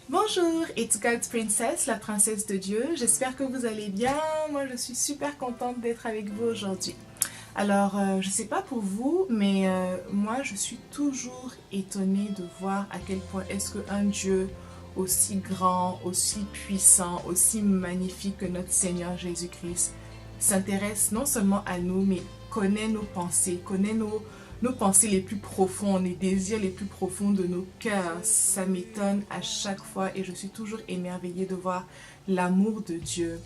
Bonjour, it's God's Princess, la princesse de Dieu. J'espère que vous allez bien. Moi, je suis super contente d'être avec vous aujourd'hui. Alors, je ne sais pas pour vous, mais moi, je suis toujours étonnée de voir à quel point est-ce qu'un Dieu aussi grand, aussi puissant, aussi magnifique que notre Seigneur Jésus-Christ s'intéresse non seulement à nous, mais connaît nos pensées, connaît nos pensées les plus profondes, les désirs les plus profonds de nos cœurs. Ça m'étonne à chaque fois et je suis toujours émerveillée de voir l'amour de Dieu.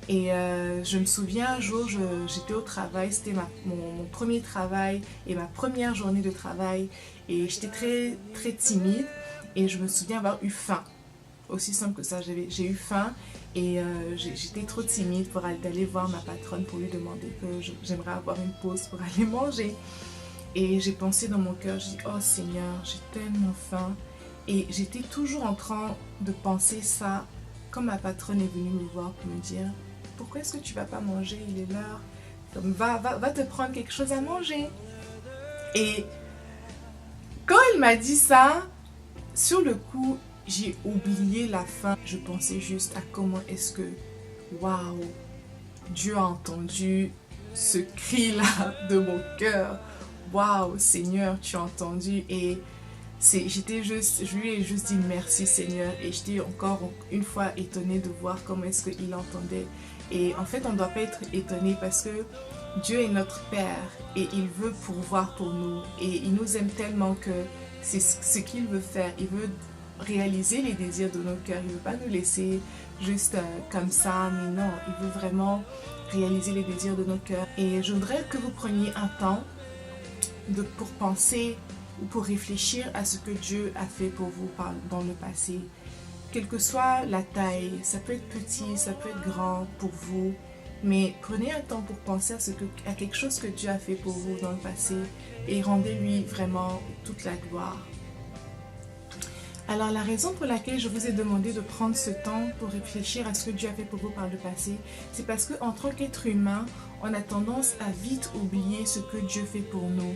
Et je me souviens un jour, j'étais au travail, c'était mon premier travail et ma première journée de travail. Et j'étais très timide et je me souviens avoir eu faim. Aussi simple que ça, j'ai eu faim et j'étais trop timide pour aller voir ma patronne pour lui demander que j'aimerais avoir une pause pour aller manger. Et j'ai pensé dans mon cœur, je dis, oh Seigneur, j'ai tellement faim. Et j'étais toujours en train de penser ça quand ma patronne est venue me voir pour me dire, pourquoi est-ce que tu vas pas manger? Il est l'heure. Comme, va te prendre quelque chose à manger. Et quand elle m'a dit ça, sur le coup, j'ai oublié la faim. Je pensais juste à comment est-ce que, waouh, Dieu a entendu ce cri-là de mon cœur. Waouh, Seigneur, tu as entendu. Et je lui ai juste dit merci, Seigneur. Et j'étais encore une fois étonnée de voir comment est-ce qu'il entendait. Et en fait, on ne doit pas être étonné parce que Dieu est notre Père et il veut pourvoir pour nous. Et il nous aime tellement que c'est ce qu'il veut faire. Il veut réaliser les désirs de nos cœurs. Il ne veut pas nous laisser juste comme ça, mais non, il veut vraiment réaliser les désirs de nos cœurs. Et je voudrais que vous preniez un temps pour penser ou pour réfléchir à ce que Dieu a fait pour vous dans le passé. Quelle que soit la taille, ça peut être petit, ça peut être grand pour vous, mais prenez un temps pour penser à quelque chose que Dieu a fait pour vous dans le passé et rendez-lui vraiment toute la gloire. Alors la raison pour laquelle je vous ai demandé de prendre ce temps pour réfléchir à ce que Dieu a fait pour vous par le passé, c'est parce qu'en tant qu'être humain, on a tendance à vite oublier ce que Dieu fait pour nous.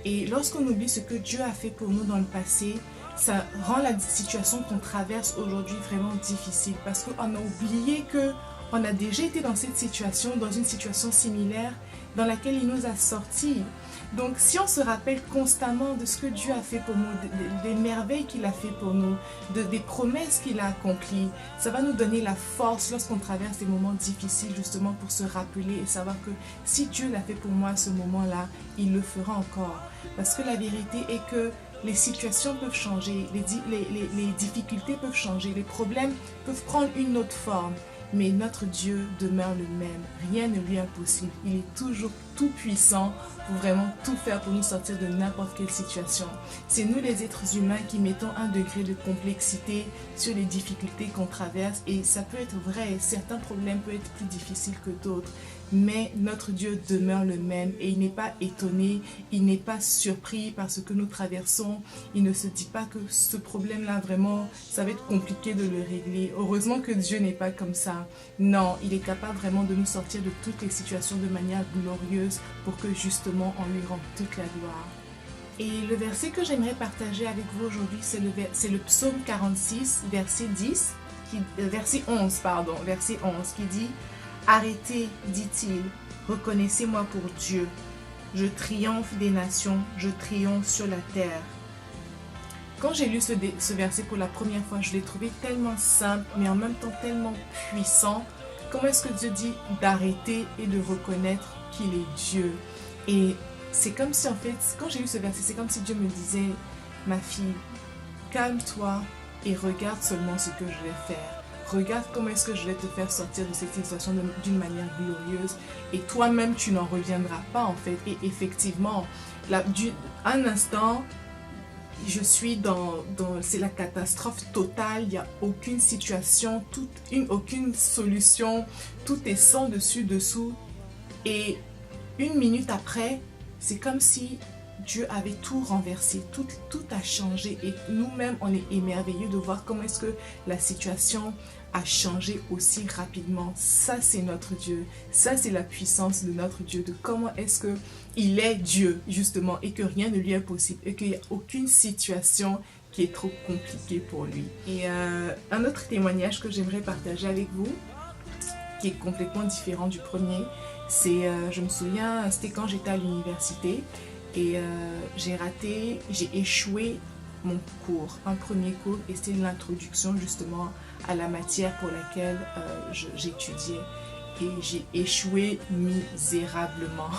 Et lorsqu'on oublie ce que Dieu a fait pour nous dans le passé, ça rend la situation qu'on traverse aujourd'hui vraiment difficile parce qu'on a oublié qu'on a déjà été dans cette situation, dans une situation similaire dans laquelle il nous a sortis. Donc si on se rappelle constamment de ce que Dieu a fait pour nous, des merveilles qu'il a fait pour nous, des promesses qu'il a accomplies, ça va nous donner la force lorsqu'on traverse des moments difficiles justement pour se rappeler et savoir que si Dieu l'a fait pour moi à ce moment-là, il le fera encore. Parce que la vérité est que les situations peuvent changer, les difficultés peuvent changer, les problèmes peuvent prendre une autre forme. Mais notre Dieu demeure le même. Rien ne lui est impossible. Il est toujours tout puissant pour vraiment tout faire pour nous sortir de n'importe quelle situation. C'est nous les êtres humains qui mettons un degré de complexité sur les difficultés qu'on traverse et ça peut être vrai. Certains problèmes peuvent être plus difficiles que d'autres. Mais notre Dieu demeure le même et il n'est pas étonné, il n'est pas surpris par ce que nous traversons. Il ne se dit pas que ce problème-là, vraiment, ça va être compliqué de le régler. Heureusement que Dieu n'est pas comme ça. Non, il est capable vraiment de nous sortir de toutes les situations de manière glorieuse pour que justement on lui rende toute la gloire. Et le verset que j'aimerais partager avec vous aujourd'hui, c'est le psaume 46, verset 11 qui dit « Arrêtez, dit-il, reconnaissez-moi pour Dieu. Je triomphe des nations, je triomphe sur la terre. » Quand j'ai lu ce verset pour la première fois, je l'ai trouvé tellement simple, mais en même temps tellement puissant. Comment est-ce que Dieu dit d'arrêter et de reconnaître qu'il est Dieu? Et c'est comme si en fait, quand j'ai lu ce verset, c'est comme si Dieu me disait, ma fille, calme-toi et regarde seulement ce que je vais faire. Regarde comment est-ce que je vais te faire sortir de cette situation d'une manière glorieuse et toi-même tu n'en reviendras pas en fait. Et effectivement, un instant, je suis c'est la catastrophe totale, il n'y a aucune situation, aucune solution, tout est sans dessus dessous et une minute après, c'est comme si Dieu avait tout renversé, tout a changé et nous-mêmes on est émerveillés de voir comment est-ce que la situation a changé aussi rapidement. Ça c'est notre Dieu, ça c'est la puissance de notre Dieu, de comment est-ce qu'il est Dieu justement et que rien ne lui est possible et qu'il n'y a aucune situation qui est trop compliqué pour lui. Et un autre témoignage que j'aimerais partager avec vous, qui est complètement différent du premier, c'est, je me souviens, c'était quand j'étais à l'université et j'ai échoué mon cours, un premier cours, et c'était l'introduction justement à la matière pour laquelle j'étudiais. Et j'ai échoué misérablement.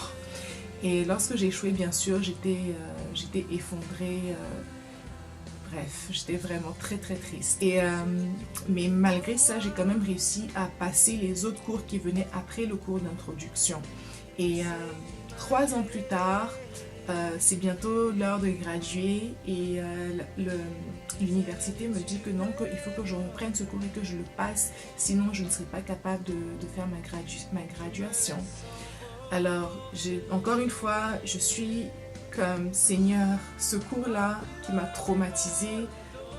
Et lorsque j'ai échoué, bien sûr, j'étais effondrée. Bref, j'étais vraiment très très triste. Mais malgré ça, j'ai quand même réussi à passer les autres cours qui venaient après le cours d'introduction. Et 3 ans plus tard, c'est bientôt l'heure de graduer et l'université me dit que non, qu'il faut que je reprenne ce cours et que je le passe, sinon je ne serai pas capable de faire ma graduation. Alors, encore une fois, je suis comme Seigneur, ce cours-là qui m'a traumatisée,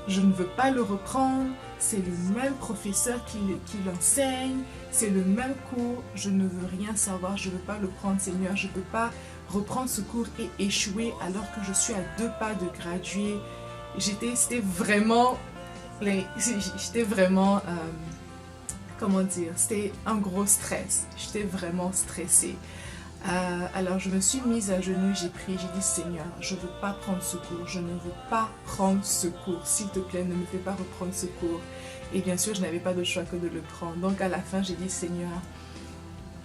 je ne veux pas le reprendre, c'est le même professeur qui l'enseigne, c'est le même cours, je ne veux rien savoir, je ne veux pas le prendre Seigneur, je ne peux pas reprendre ce cours et échouer alors que je suis à 2 pas de graduer. C'était vraiment, comment dire, c'était un gros stress, j'étais vraiment stressée. Alors je me suis mise à genoux, j'ai prié, j'ai dit Seigneur, je ne veux pas prendre ce cours, je ne veux pas prendre ce cours, s'il te plaît ne me fais pas reprendre ce cours. Et bien sûr je n'avais pas de choix que de le prendre, donc à la fin j'ai dit Seigneur,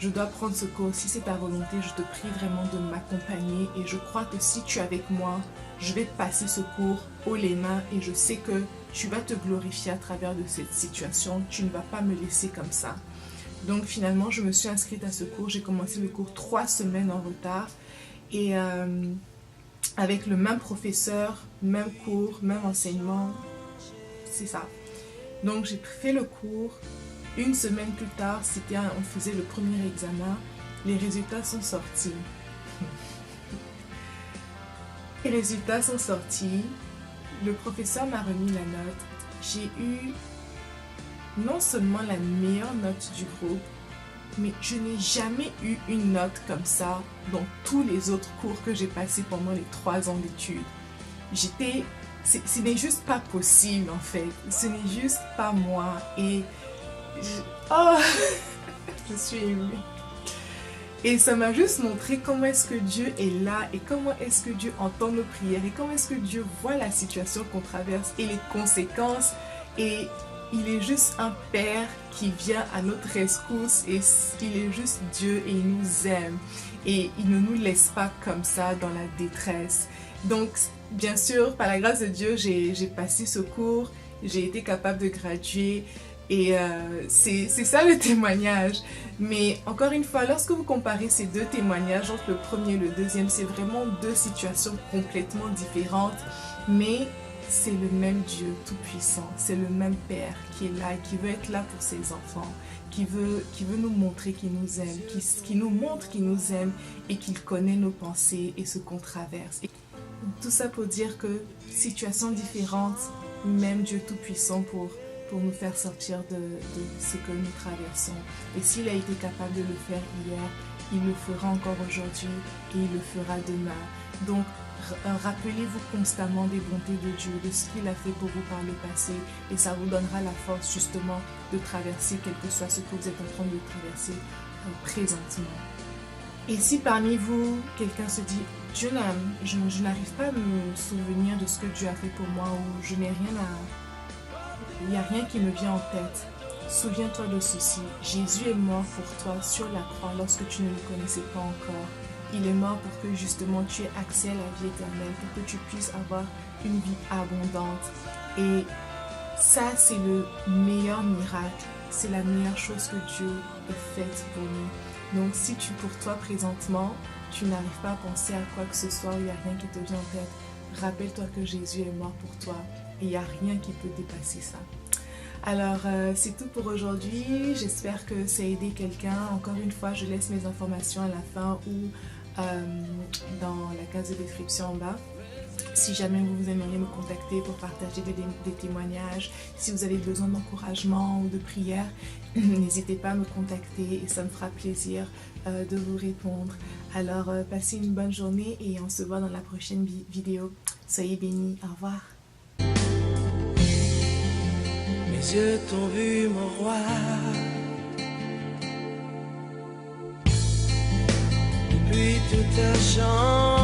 je dois prendre ce cours, si c'est ta volonté, je te prie vraiment de m'accompagner et je crois que si tu es avec moi, je vais passer ce cours haut les mains et je sais que tu vas te glorifier à travers de cette situation, tu ne vas pas me laisser comme ça. Donc finalement, je me suis inscrite à ce cours. J'ai commencé le cours 3 semaines en retard. Et avec le même professeur, même cours, même enseignement. C'est ça. Donc j'ai fait le cours. 1 semaine plus tard, on faisait le premier examen. Les résultats sont sortis. Les résultats sont sortis. Le professeur m'a remis la note. J'ai eu non seulement la meilleure note du groupe, mais je n'ai jamais eu une note comme ça dans tous les autres cours que j'ai passés pendant les 3 ans d'études. Ce n'est juste pas possible en fait, ce n'est juste pas moi et je suis émue. Et ça m'a juste montré comment est-ce que Dieu est là et comment est-ce que Dieu entend nos prières et comment est-ce que Dieu voit la situation qu'on traverse et les conséquences. Et il est juste un Père qui vient à notre rescousse et il est juste Dieu et il nous aime. Et il ne nous laisse pas comme ça dans la détresse. Donc, bien sûr, par la grâce de Dieu, j'ai passé ce cours, j'ai été capable de graduer. Et c'est ça le témoignage. Mais encore une fois, lorsque vous comparez ces 2 témoignages, entre le premier et le deuxième, c'est vraiment 2 situations complètement différentes. Mais c'est le même Dieu tout-puissant, c'est le même Père qui est là et qui veut être là pour ses enfants, qui veut nous montrer qu'il nous aime, qui nous montre qu'il nous aime et qu'il connaît nos pensées et ce qu'on traverse. Et tout ça pour dire que, situations différentes, même Dieu tout-puissant pour nous faire sortir de ce que nous traversons. Et s'il a été capable de le faire hier, il le fera encore aujourd'hui et il le fera demain. Donc, rappelez-vous constamment des bontés de Dieu, de ce qu'il a fait pour vous par le passé et ça vous donnera la force justement de traverser quel que soit ce que vous êtes en train de traverser présentement. Et si parmi vous, quelqu'un se dit « je n'arrive pas à me souvenir de ce que Dieu a fait pour moi » ou « je n'ai rien il n'y a rien qui me vient en tête », souviens-toi de ceci, Jésus est mort pour toi sur la croix lorsque tu ne le connaissais pas encore. Il est mort pour que justement tu aies accès à la vie éternelle, pour que tu puisses avoir une vie abondante. Et ça, c'est le meilleur miracle, c'est la meilleure chose que Dieu ait faite pour nous. Donc si pour toi présentement, tu n'arrives pas à penser à quoi que ce soit, il n'y a rien qui te vient en tête, rappelle-toi que Jésus est mort pour toi et il n'y a rien qui peut dépasser ça. Alors, c'est tout pour aujourd'hui. J'espère que ça a aidé quelqu'un. Encore une fois, je laisse mes informations à la fin ou dans la case de description en bas. Si jamais vous aimeriez me contacter pour partager des témoignages, si vous avez besoin d'encouragement ou de prière, n'hésitez pas à me contacter et ça me fera plaisir de vous répondre. Alors, passez une bonne journée et on se voit dans la prochaine vidéo. Soyez bénis. Au revoir. Tes yeux t'ont vu, mon roi. Depuis tout a changé.